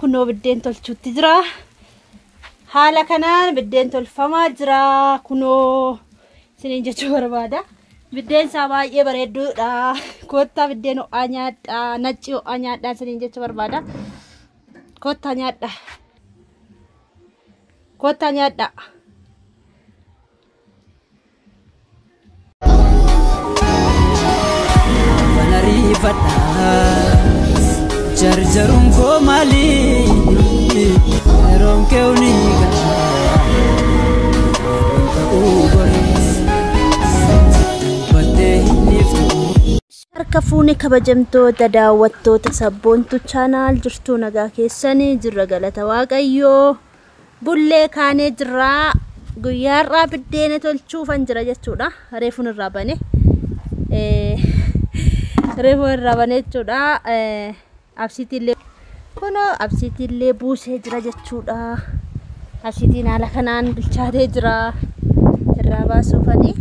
kunoo biddeen tolchuutti jira. Haala kanaan biddeen tolfamaa jira kunoo isiniin jechuu barbaada. Biddeen isaa baay'ee bareedduudha. Kottaa biddeen ho'aa nyaadha. Nacci ho'aa nyaadha isiniin jechuu barbaada. Kottaa nyaadha. Kottaa nyaadha. Jarjarun ko mali rom ke uniga Harka fuune kabajamtoota daawwattoota sabboontu channel jirtu nagaa keessanii jirra galata waaqayyoo bullee kaanee jirra guyyaarraa biddeen tolchuufan jira jechuudha reefuun irraa bane jechuudha absiitillee kuno absiitillee buusee jira jechuudha absiitiin haala kanaan bilchaatee jira irraa baasuufani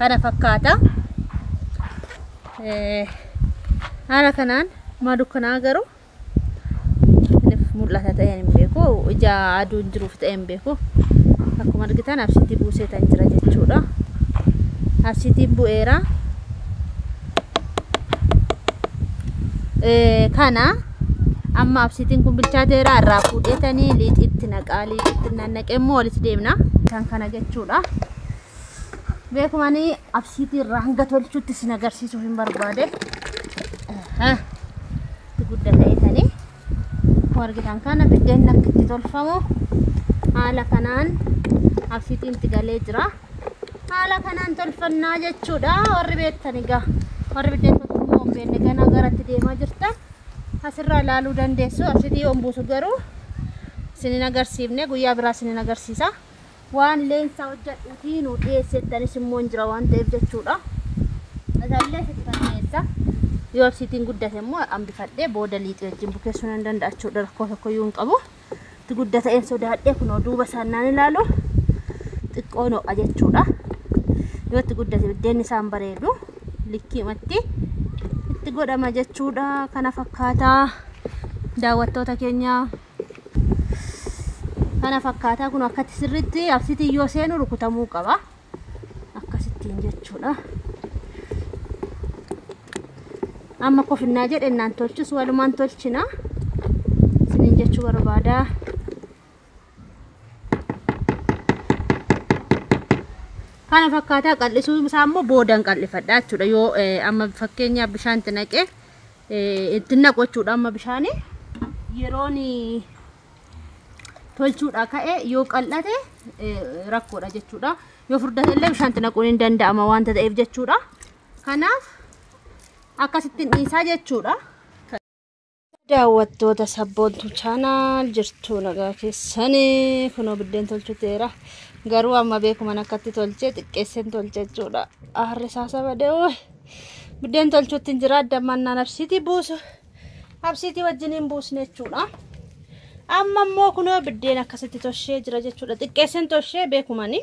kana fakkaata haala kanaan maadukkanaa garuu mul'ata ta'een hin beeku ija aduun jiruuf ta'een hin beeku akkuma argitan absiitii buusee tan jira jechuudha absiitiin bu'eera kana amma absiitiin kun bilchaateera irraa fuudhetanii liixitti naqaa liixitti nannaqeemmoo walitti deemna kan kana jechuudha beekumani absiitii irraa hanga tolchuutti sin agarsiisuuf hin barbaade guddaa ta'etanii argitan kana biddeen nakkitti tolfamu haala kanaan absiitiin itti galee jira haala kanaan tolfannaa jechuudha warri beektani gaa warri biddeen tolfamu beenne ganaa garatti deemaa jirta asirraa ilaaluu dandeessu absiitii ombuusu garuu sinin agarsiifne guyyaa biraa sinin agarsiisa waan leensaa hojjedhuutii nu dhiyeessettanis immoo jira waan ta'eef jechuudha asallee sifanneessa yoo absiitiin guddate immoo ambifadhee booda liixii wajjin bukeessuu nan danda'achuudha rakkoo tokkoyyuu hin qabu itti guddata'een sodaadhee kunoo duuba isaannaan ilaalu xiqqoon ho'a jechuudha yoo itti guddate biddeen isaan bareedu likkiimatti itti godhama jechuudha kana fakkaataa daawwattoota keenya kana fakkaataa kun akkatti sirriitti absiitiin yoo seenu rukutamuu qaba akkasittiin jechuudha amma kofinnaa jedhennaan tolchus walumaan tolchina isiniin jechuu barbaada kana fakkaataa qal'isuu isaa immoo boodaan qal'ifadha jechuudha yoo amma fakkeenyaaf bishaan itti naqee itti naqu jechuudha amma bishaanii yeroon tolchuudha ka'e yoo qal'ate rakkoodha jechuudha yoo furdate illee bishaan itti naquun hin danda'ama waanta ta'eef jechuudha kanaaf akkasittiin dhiisaa jechuudha daawwattoota sabboontu channel jirtu nagaa keessanii kunoo biddeen tolchuteera garuu amma beekuman akkatti tolchee xiqqeesseen tolche jechuudha aarri isaa sabadee biddeen tolchuutti jira addamannaan absiitii buusu absiitii wajjin hin buusne jechuudha amma immoo kunoo biddeen akkasitti tolchee jira jechuudha xiqqeesseen tolchee beekumani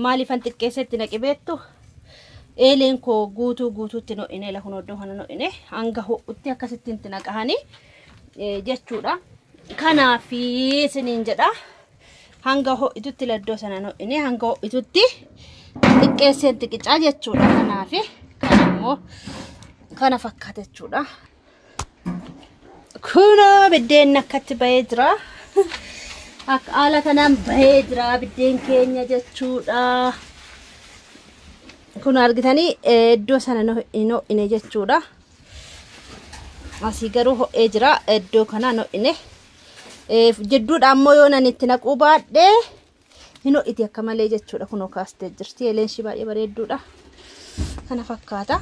maaliifan xiqqeesseetti naqi beektu eeleen koo guutuutti no'ine la kun oddoo kana no'ine hanga ho'utti akkasittiin itti naqahanii jechuudha kanaaf isiniin jedha hanga ho'itutti laddoo sana no'ine hanga ho'itutti xiqqeesseen xiqqicaa jechuudha kanaaf kanammoo kana fakkaata jechuudha kunoo biddeen akkatti bahee jira akka haala kanaan bahee jira biddeen keenya jechuudha kun argitanii iddoo sana no'ine jechuudha asii garuu ho'ee jira iddoo kana no'ine jidduudha ammoo yoo nan itti naquu baadhee hin ho'iti akka malee jechuudha kunoo kaastee jirti eeleen ishii baay'ee bareedduudha kana fakkaata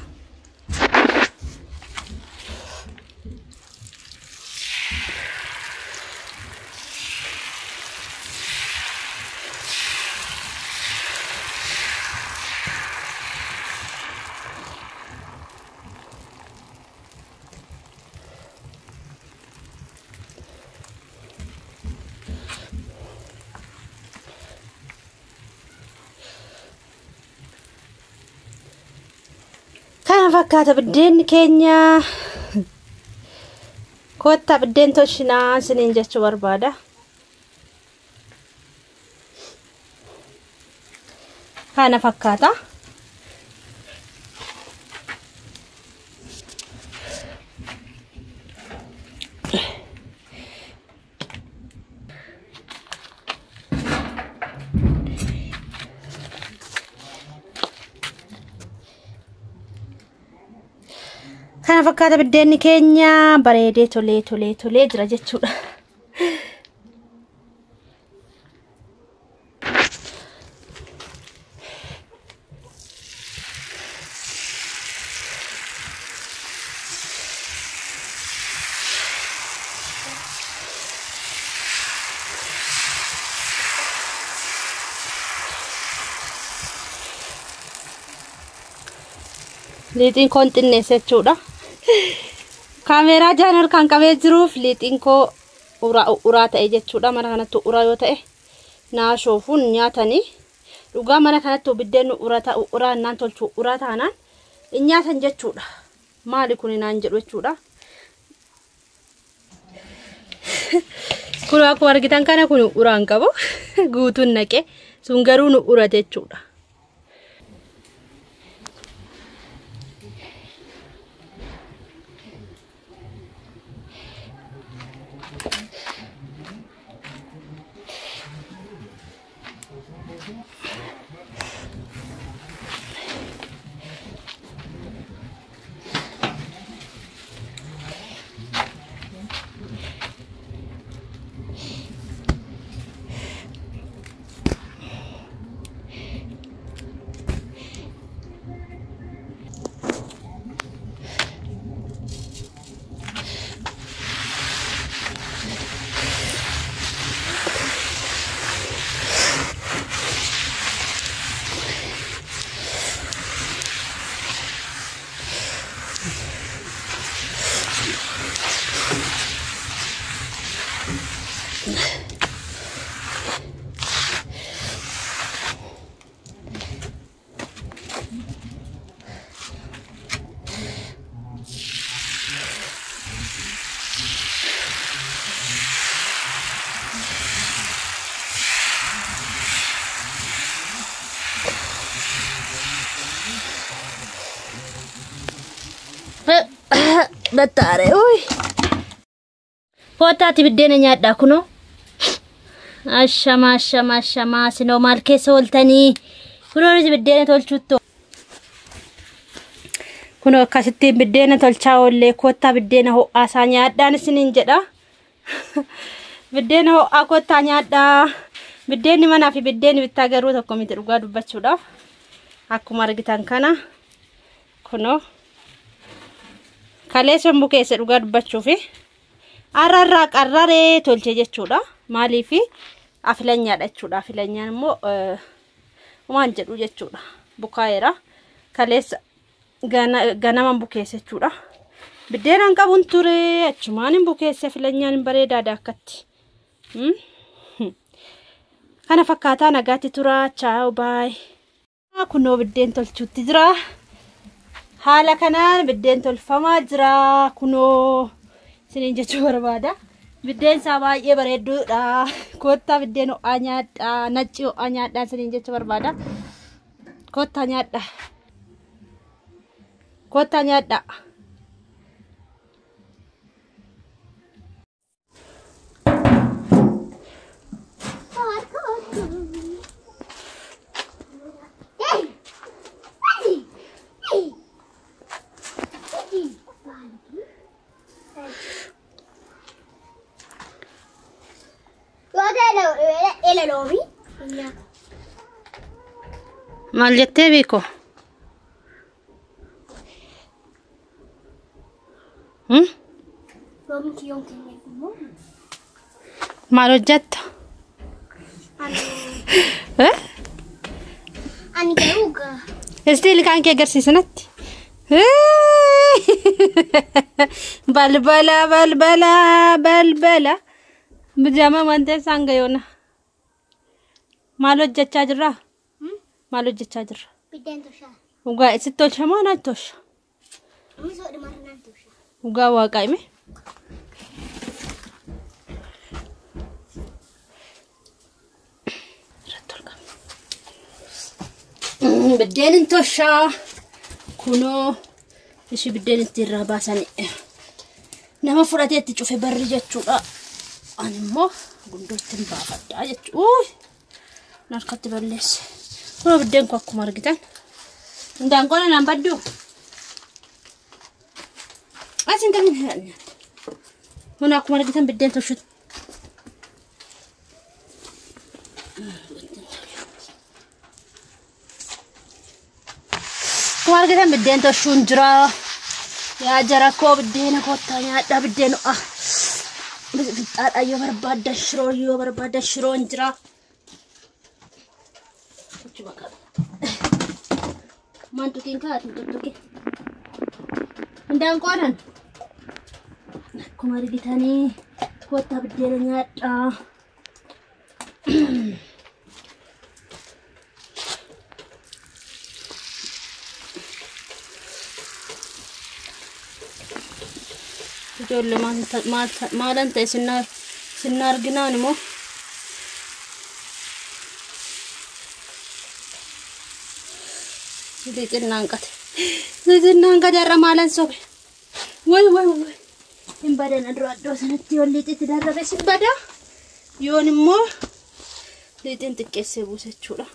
fakkaata biddeen keenya Kota biddeen tolchinaa isiniin jechuu barbaada. Kana fakkaata. Kana fakkaata biddeenni keenya bareedee tolee jira jechuudha. Liixiin koon xinneessa jechuudha. Kaameeraa jaan kan qabee jiruuf liixiin koo uraa ta'e jechuudha. Mana kanatti uraa yoo ta'e naashoofuun nyaatanii dhugaa mana kanatti biddeen uraa naan tolchu uraa taanaan nyaatan jechuudha. Maali kun naan jedhu jechuudha. Kun akkuma argitan kana kun uraan qabu guutuun naqe sun garuu nu urate jechuudha. Battare oi Potaati biddeen nyaadha kuno ashama sino maal keessa oltanii kuno biddeen tolchutto kuno akkasitti biddeen tolchaa ollee kotta biddeen ho'aa isaa nyaadhaan isiniin jedha biddeen ho'aa kotta nyaadha biddeen manaa fi biddeen bittaa garuu tokko miti dhugaa dubbachuudhaaf akkuma argitan kana kuno Kaleessan bukeessa dhugaa dubbachuufi ararraa qarraree tolche jechuudha. Maaliif afilanyaadha jechuudha. Afilanyaan immoo waan jedhu jechuudha. Bukaayera kaleessa ganama bukeessa jechuudha. Biddeenan qabuun ture achumaan bukeessa afilanyaan bareedaadha akkatti. Kana fakkaataa nagaatti tura. Ciao bye. Kunoo biddeen tolchuutti jira. Haala kanaan biddeen tolfamaa jira kunoo isiniin jechuu barbaada. Biddeen isaa baay'ee bareedduudha. Kottaa biddeen ho'aa nyaadha. Nacci ho'aa nyaadha isiniin jechuu barbaada. Kottaa nyaadha. Kottaa nyaadha. Maal jettee beeko? Maal hojjetta? Ani garuuga. Istiili kan kee agarsiisanatti. Balbala. Bijama wante sanga yoona. Maal hojjechaa jirra? Maal hojjechaa jirra? Biddeen toshaa. Ugaa isitti tolchamaa naatti tosha. Misoo dhimarra naan toshaa. Ugaa waaqaa hime. Biddeen toshaa kunoo ishi biddeen itti irraa baasanii nama fudhateetti cufe barri jechuudha. Ani immoo gundootti hin baafadhaa jechuudha. Narkatti balleesse. Kunoo biddeen kun akkuma argitan indaanqoon naan baddu asin kan hin haadne. Kunoo akkuma argitan biddeen toshuutti. Warga biddeen toshuun jira. Yaa jara koo biddeen kottaa nyaadhaa biddeen fixaadha yoo barbaaddan shiroon jira. Mantukiin kaati tuttuki. Indaanqoonan akkuma argitanii kottaa biddeen nyaadhaa. Jolle maalan ta'e sinna arginaan immoo xixinnaan qate irra maalan sobe way hin badan addoo sanatti yoo lixitti darrabe sin bada yoon immoo lixin xiqqeessee buuse jechuudha.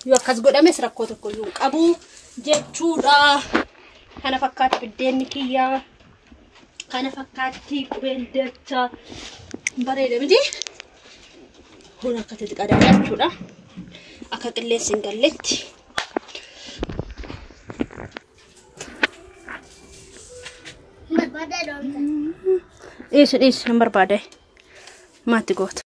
Yoo akkas godhames rakkoo tokko iyyuu hin qabu jechuudha. Kana fakkaatti biddeen kiyyaa kana fakkaatti qubeen dachaa bareeda miti. Kun akka xixiqqaadha jechuudha. Akka qilleensi hin galletti. Barbaada doonta. Dhiis hin barbaade. Maatti goota.